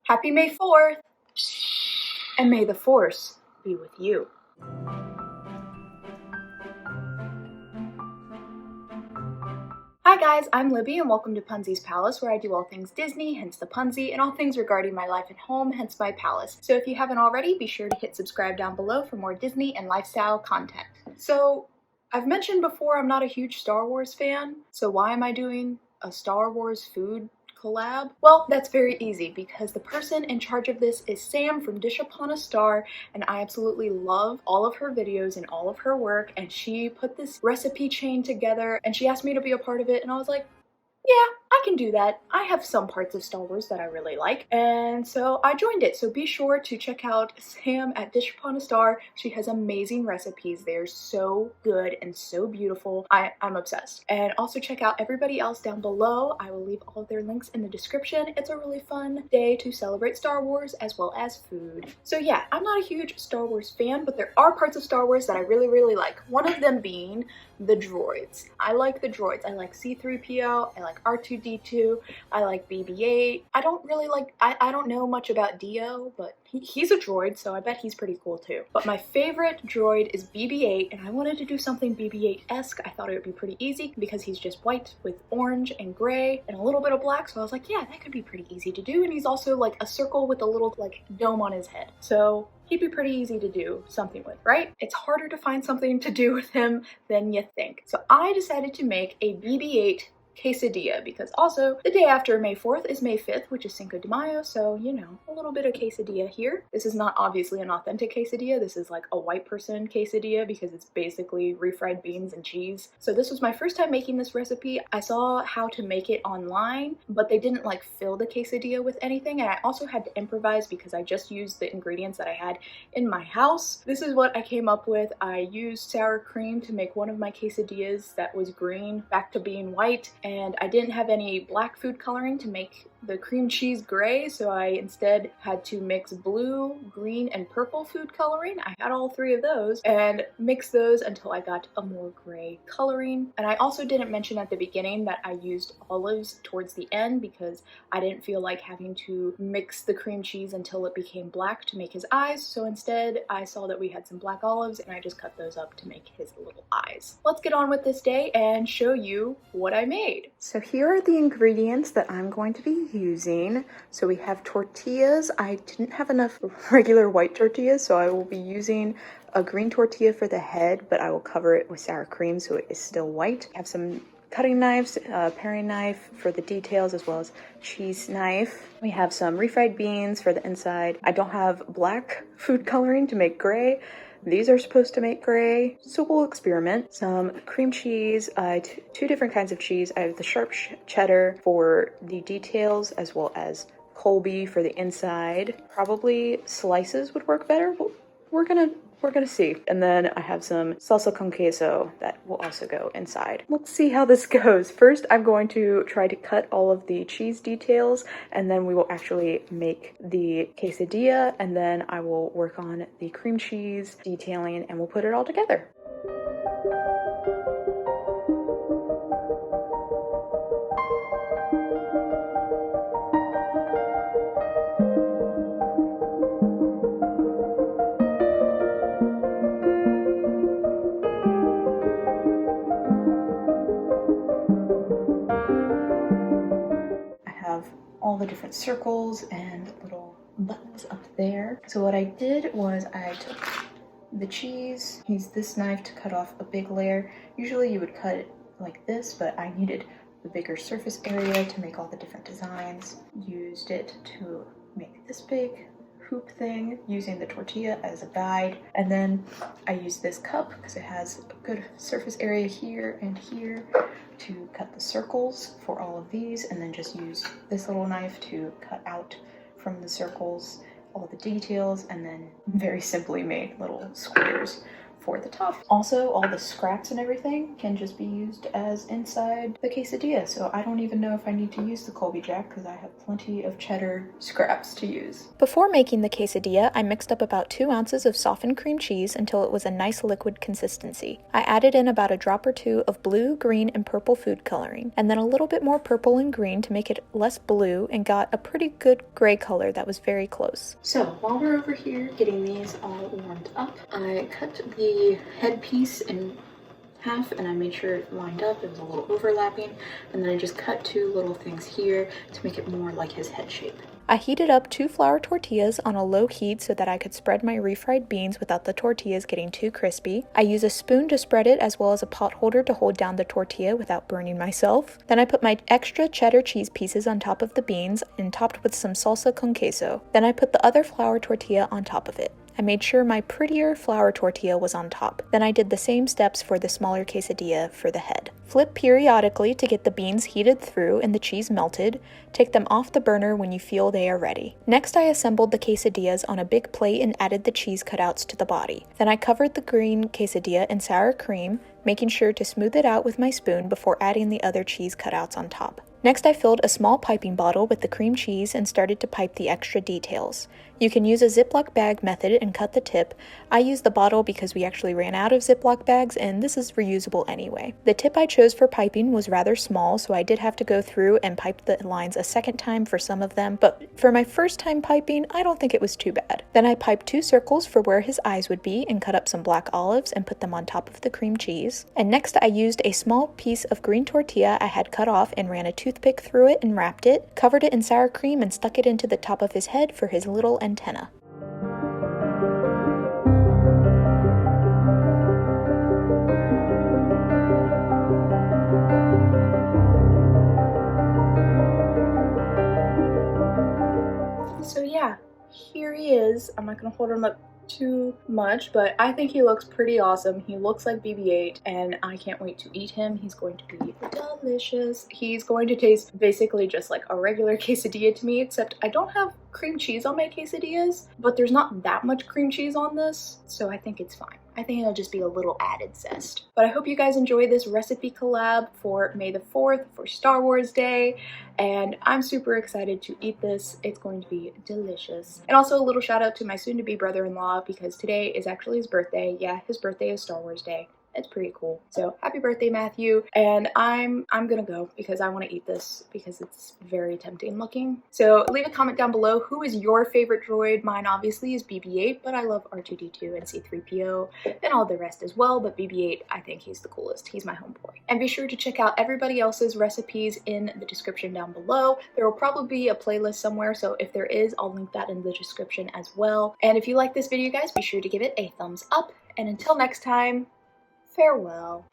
Happy May 4th! And may the Force be with you. Hi guys, I'm Libby and welcome to Punsy's Palace, where I do all things Disney, hence the Punsy, and all things regarding my life at home, hence my palace. So if you haven't already, be sure to hit subscribe down below for more Disney and lifestyle content. So, I've mentioned before I'm not a huge Star Wars fan, so why am I doing a Star Wars food collab? Well, that's very easy because the person in charge of this is Sam from Dish Upon a Star, and I absolutely love all of her videos and all of her work, and she put this recipe chain together and she asked me to be a part of it, and I was like, yeah, I can do that. I have some parts of Star Wars that I really like, and so I joined it. So be sure to check out Sam at Dish Upon a Star. She has amazing recipes. They're so good and so beautiful. I'm obsessed. And also check out everybody else down below. I will leave all of their links in the description. It's a really fun day to celebrate Star Wars as well as food. So yeah, I'm not a huge Star Wars fan, but there are parts of Star Wars that I really like. One of them being the droids. I like the droids. I like C-3PO, I like R2-D2, I like BB-8. I don't really like, I don't know much about Dio, but he's a droid, so I bet he's pretty cool too. But my favorite droid is BB-8, and I wanted to do something BB-8-esque. I thought it would be pretty easy because he's just white with orange and gray and a little bit of black, so I was like, yeah, that could be pretty easy to do. And he's also like a circle with a little like dome on his head. So he'd be pretty easy to do something with, right? It's harder to find something to do with him than you think. So I decided to make a BB-8 quesadilla because also the day after May 4th is May 5th, which is Cinco de Mayo, so you know, a little bit of quesadilla here. This is not obviously an authentic quesadilla. This is like a white person quesadilla because it's basically refried beans and cheese. So this was my first time making this recipe. I saw how to make it online, but they didn't like fill the quesadilla with anything, and I also had to improvise because I just used the ingredients that I had in my house. This is what I came up with. I used sour cream to make one of my quesadillas that was green back to being white, and I didn't have any black food coloring to make the cream cheese gray, so I instead had to mix blue, green, and purple food coloring. I had all three of those and mix those until I got a more gray coloring. And I also didn't mention at the beginning that I used olives towards the end because I didn't feel like having to mix the cream cheese until it became black to make his eyes, so instead I saw that we had some black olives and I just cut those up to make his little eyes. Let's get on with this day and show you what I made. So here are the ingredients that I'm going to be using. So we have tortillas. I didn't have enough regular white tortillas, so I will be using a green tortilla for the head, but I will cover it with sour cream so it is still white. I have some cutting knives, paring knife for the details, as well as cheese knife. We have some refried beans for the inside. I don't have black food coloring to make gray. These are supposed to make gray, so we'll experiment. Some cream cheese, two different kinds of cheese. I have the sharp cheddar for the details, as well as Colby for the inside. Probably slices would work better, but we're gonna see. And then I have some salsa con queso that will also go inside. Let's see how this goes. First, I'm going to try to cut all of the cheese details, and then we will actually make the quesadilla, and then I will work on the cream cheese detailing, and we'll put it all together. All the different circles and little buttons up there. So what I did was I took the cheese, used this knife to cut off a big layer. Usually you would cut it like this, but I needed the bigger surface area to make all the different designs. Used it to make this big hoop thing using the tortilla as a guide. And then I used this cup because it has a good surface area here and here to cut the circles for all of these, and then just use this little knife to cut out from the circles all the details, and then very simply made little squares for the top. Also, all the scraps and everything can just be used as inside the quesadilla, so I don't even know if I need to use the Colby Jack because I have plenty of cheddar scraps to use. Before making the quesadilla, I mixed up about 2 ounces of softened cream cheese until it was a nice liquid consistency. I added in about a drop or 2 of blue, green, and purple food coloring, and then a little bit more purple and green to make it less blue, and got a pretty good gray color that was very close. So while we're over here getting these all warmed up, I cut the headpiece in half and I made sure it lined up. It was a little overlapping, and then I just cut 2 little things here to make it more like his head shape. I heated up 2 flour tortillas on a low heat so that I could spread my refried beans without the tortillas getting too crispy. I use a spoon to spread it as well as a pot holder to hold down the tortilla without burning myself. Then I put my extra cheddar cheese pieces on top of the beans and topped with some salsa con queso. Then I put the other flour tortilla on top of it. I made sure my prettier flour tortilla was on top. Then I did the same steps for the smaller quesadilla for the head. Flip periodically to get the beans heated through and the cheese melted. Take them off the burner when you feel they are ready. Next, I assembled the quesadillas on a big plate and added the cheese cutouts to the body. Then I covered the green quesadilla in sour cream, making sure to smooth it out with my spoon before adding the other cheese cutouts on top. Next, I filled a small piping bottle with the cream cheese and started to pipe the extra details. You can use a Ziploc bag method and cut the tip. I used the bottle because we actually ran out of Ziploc bags, and this is reusable anyway. The tip I chose for piping was rather small, so I did have to go through and pipe the lines a second time for some of them, but for my first time piping, I don't think it was too bad. Then I piped 2 circles for where his eyes would be and cut up some black olives and put them on top of the cream cheese. And next, I used a small piece of green tortilla I had cut off and ran a toothpick through it and wrapped it, covered it in sour cream, and stuck it into the top of his head for his little antenna. So yeah, here he is. I'm not gonna hold him up too much, but I think he looks pretty awesome. He looks like BB-8 and I can't wait to eat him. He's going to be delicious. He's going to taste basically just like a regular quesadilla to me, except I don't have cream cheese on my quesadillas, but there's not that much cream cheese on this, so I think it's fine. I think it'll just be a little added zest. But I hope you guys enjoyed this recipe collab for May the 4th, for Star Wars Day, and I'm super excited to eat this. It's going to be delicious. And also a little shout out to my soon-to-be brother-in-law because today is actually his birthday. Yeah, his birthday is Star Wars Day. It's pretty cool. So happy birthday, Matthew. And I'm gonna go because I want to eat this because it's very tempting looking. So leave a comment down below. Who is your favorite droid? Mine obviously is BB-8, but I love R2-D2 and C-3PO and all the rest as well. But BB-8, I think he's the coolest. He's my homeboy. And be sure to check out everybody else's recipes in the description down below. There will probably be a playlist somewhere, so if there is, I'll link that in the description as well. And if you like this video, guys, be sure to give it a thumbs up. And until next time, farewell.